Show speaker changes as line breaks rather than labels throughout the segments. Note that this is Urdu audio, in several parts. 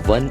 1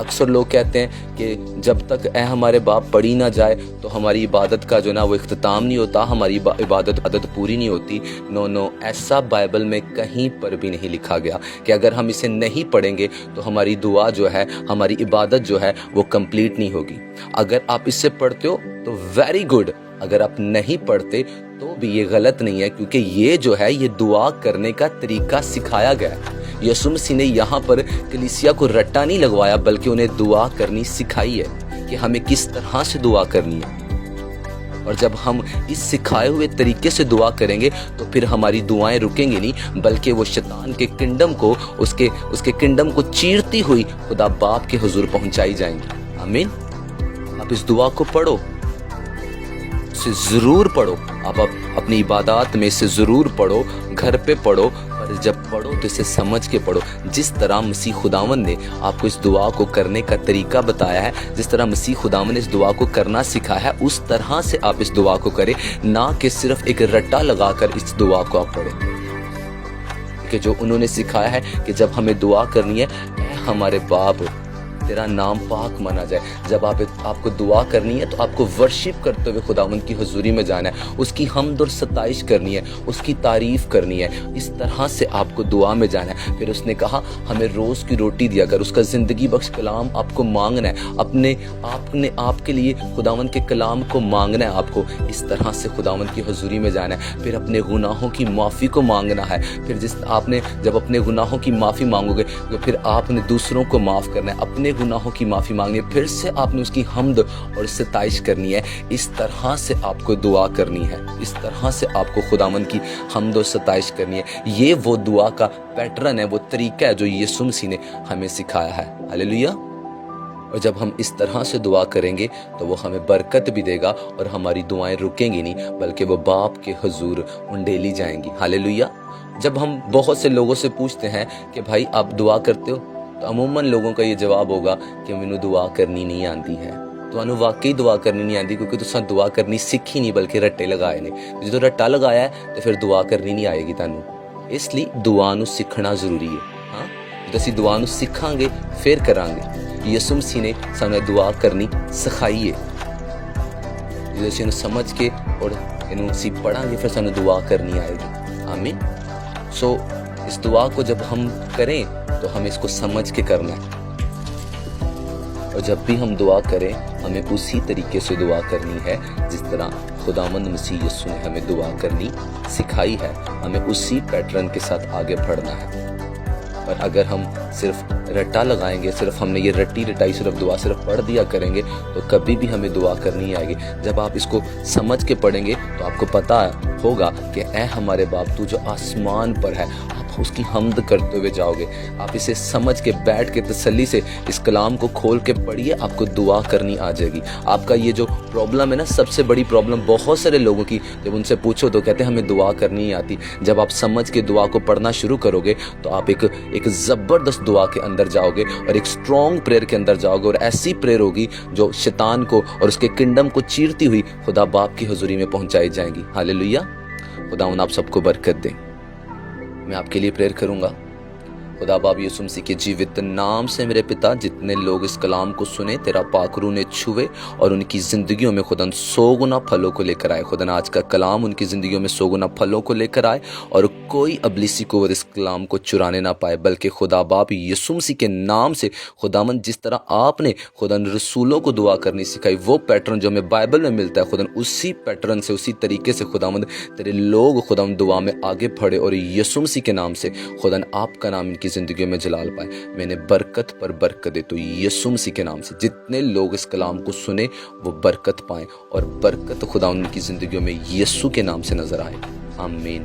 اکثر لوگ کہتے ہیں کہ جب تک اے ہمارے باپ پڑھی نہ جائے تو ہماری عبادت کا جو نا وہ اختتام نہیں ہوتا، ہماری عبادت پوری نہیں ہوتی۔ نو، ایسا بائبل میں کہیں پر بھی نہیں لکھا گیا کہ اگر ہم اسے نہیں پڑھیں گے تو ہماری دعا جو ہے، ہماری عبادت جو ہے وہ کمپلیٹ نہیں ہوگی۔ اگر آپ اس سے پڑھتے ہو تو ویری گڈ، اگر آپ نہیں پڑھتے تو بھی یہ غلط نہیں ہے، کیونکہ یہ جو ہے یہ دعا کرنے کا طریقہ سکھایا گیا ہے۔ یسوع مسیح نے یہاں پر کلیسیا کو رٹا نہیں لگوایا، بلکہ انہیں دعا کرنی سکھائی ہے کہ ہمیں کس طرح سے دعا کرنی ہے۔ اور جب ہم اس سکھائے ہوئے طریقے سے دعا کریں گے تو پھر ہماری دعائیں رکیں گی نہیں، بلکہ وہ شیطان کے کنڈم کو، اس کے کنڈم کو چیرتی ہوئی خدا باپ کے حضور پہنچائی جائیں گی۔ آمین۔ آپ اس دعا کو پڑھو، اسے ضرور پڑھو، آپ اپنی عبادات میں اسے ضرور پڑھو، گھر پہ پڑھو، اور جب پڑھو تو اسے سمجھ کے پڑھو۔ جس طرح مسیح خداوند نے آپ کو اس دعا کو کرنے کا طریقہ بتایا ہے، جس طرح مسیح خداوند نے اس دعا کو کرنا سکھایا ہے، اس طرح سے آپ اس دعا کو کریں، نہ کہ صرف ایک رٹا لگا کر اس دعا کو آپ پڑھیں۔ کہ جو انہوں نے سکھایا ہے کہ جب ہمیں دعا کرنی ہے، اے ہمارے باپ تیرا نام پاک مانا جائے۔ جب آپ کو دعا کرنی ہے تو آپ کو ورشپ کرتے ہوئے خداوند کی حضوری میں جانا ہے، اس کی حمد اور ستائش کرنی ہے، اس کی تعریف کرنی ہے، اس طرح سے آپ کو دعا میں جانا ہے۔ پھر اس نے کہا ہمیں روز کی روٹی دیا کر، اس کا زندگی بخش کلام آپ کو مانگنا ہے، آپ کے لیے خداوند کے کلام کو مانگنا ہے، آپ کو اس طرح سے خداوند کی حضوری میں جانا ہے۔ پھر اپنے گناہوں کی معافی کو مانگنا ہے، پھر جب اپنے گناہوں کی معافی مانگو گے تو پھر آپ نے دوسروں کو معاف کرنا ہے، اپنے گناہوں کی معافی مانگنی ہے، پھر سے آپ نے اس کی حمد اور ستائش کرنی ہے۔ اس طرح سے آپ کو دعا کرنی ہے، اس طرح سے آپ کو خداوند کی حمد و ستائش کرنی ہے۔ یہ وہ دعا کا پیٹرن ہے، وہ طریقہ ہے جو یسوع مسیح نے ہمیں سکھایا ہے۔ ہاللیلویہ۔ اور جب ہم اس طرح سے دعا کریں گے تو وہ ہمیں برکت بھی دے گا، اور ہماری دعائیں رکیں گی نہیں، بلکہ وہ باپ کے حضور انڈیلی جائیں گی۔ ہاللیلویہ۔ جب ہم بہت سے لوگوں سے پوچھتے ہیں کہ بھائی آپ دعا کرتے ہو، تو عموماً لوگوں کا یہ جواب ہوگا کہ مینوں دعا کرنی نہیں آتی ہے۔ تو واقعی دعا کرنی نہیں آتی، کیونکہ تساں دعا کرنی سیکھی نہیں بلکہ رٹے لگائے نے۔ جدوں رٹا لگایا ہے تو پھر دعا کرنی نہیں آئے گی تانوں۔ اس لیے دعا نوں سیکھنا ضروری ہے۔ ہاں، جدوں اسی دعا نوں سیکھاں گے پھر کران گے۔ یسوع مسیح نے سانوں دعا کرنی سکھائی ہے۔ جدوں اسی نوں سمجھ کے اور انہوں اسی پڑھاں گے پھر سانوں دعا کرنی آئے گی۔ آمین۔ سو اس دعا کو جب ہم کریں تو ہمیں اس کو سمجھ کے کرنا ہے، اور جب بھی ہم دعا کریں ہمیں اسی طریقے سے دعا کرنی ہے جس طرح خداوند مسیح یسوع نے ہمیں دعا کرنی سکھائی ہے۔ ہمیں اسی پیٹرن کے ساتھ آگے بڑھنا ہے۔ اور اگر ہم صرف رٹا لگائیں گے، صرف ہم نے یہ رٹی رٹائی صرف دعا صرف پڑھ دیا کریں گے تو کبھی بھی ہمیں دعا کرنی آئے گی۔ جب آپ اس کو سمجھ کے پڑھیں گے تو آپ کو پتہ ہوگا کہ اے ہمارے باپ تو جو آسمان پر ہے، آپ اس کی حمد کرتے ہوئے جاؤ گے۔ آپ اسے سمجھ کے بیٹھ کے تسلی سے اس کلام کو کھول کے پڑھیے، آپ کو دعا کرنی آ جائے گی۔ آپ کا یہ جو پرابلم ہے نا، سب سے بڑی پرابلم بہت سارے لوگوں کی، جب ان سے پوچھو تو کہتے ہیں ہمیں دعا کرنی نہیں آتی۔ جب آپ سمجھ کے دعا کو پڑھنا شروع کرو گے تو آپ ایک زبردست دعا کے اندر جاؤ گے، اور ایک اسٹرانگ پریئر کے اندر جاؤ گے، اور ایسی پریئر ہوگی جو شیطان کو اور اس کے کنڈم کو چیرتی ہوئی خدا باپ کی حضوری میں پہنچائی جائیں گی۔ ہاللیلویہ۔ خداوند آپ سب کو برکت دیں۔ میں آپ کے لیے پریئر کروں گا۔ خدا باپ یسوع مسیح کے جیوت نام سے میرے پتا، جتنے لوگ اس کلام کو سنے تیرا پاک روح نے چھوئے اور ان کی زندگیوں میں خدا 100 گنا پھلوں کو لے کر آئے۔ خدا آج کا کلام ان کی زندگیوں میں 100 گنا پھلوں کو لے کر آئے، اور کوئی ابلیسی قوت اس کلام کو چرانے نہ پائے، بلکہ خدا باپ یسوع مسیح کے نام سے خداوند جس طرح آپ نے خدا رسولوں کو دعا کرنی سکھائی، وہ پیٹرن جو ہمیں بائبل میں ملتا ہے، خدا اسی پیٹرن سے اسی طریقے سے خداوند تیرے لوگ خداوند دعا میں آگے بڑھے، اور یسوع مسیح کے نام سے خدا آپ کا نام ان کی زندگیوں میں جلال پائے۔ میں نے برکت پر برکت دے تو یسوع مسیح کے نام سے جتنے لوگ اس کلام کو سنے وہ برکت پائیں، اور برکت خدا ان کی زندگیوں میں یسوع کے نام سے نظر آئے۔ آمین۔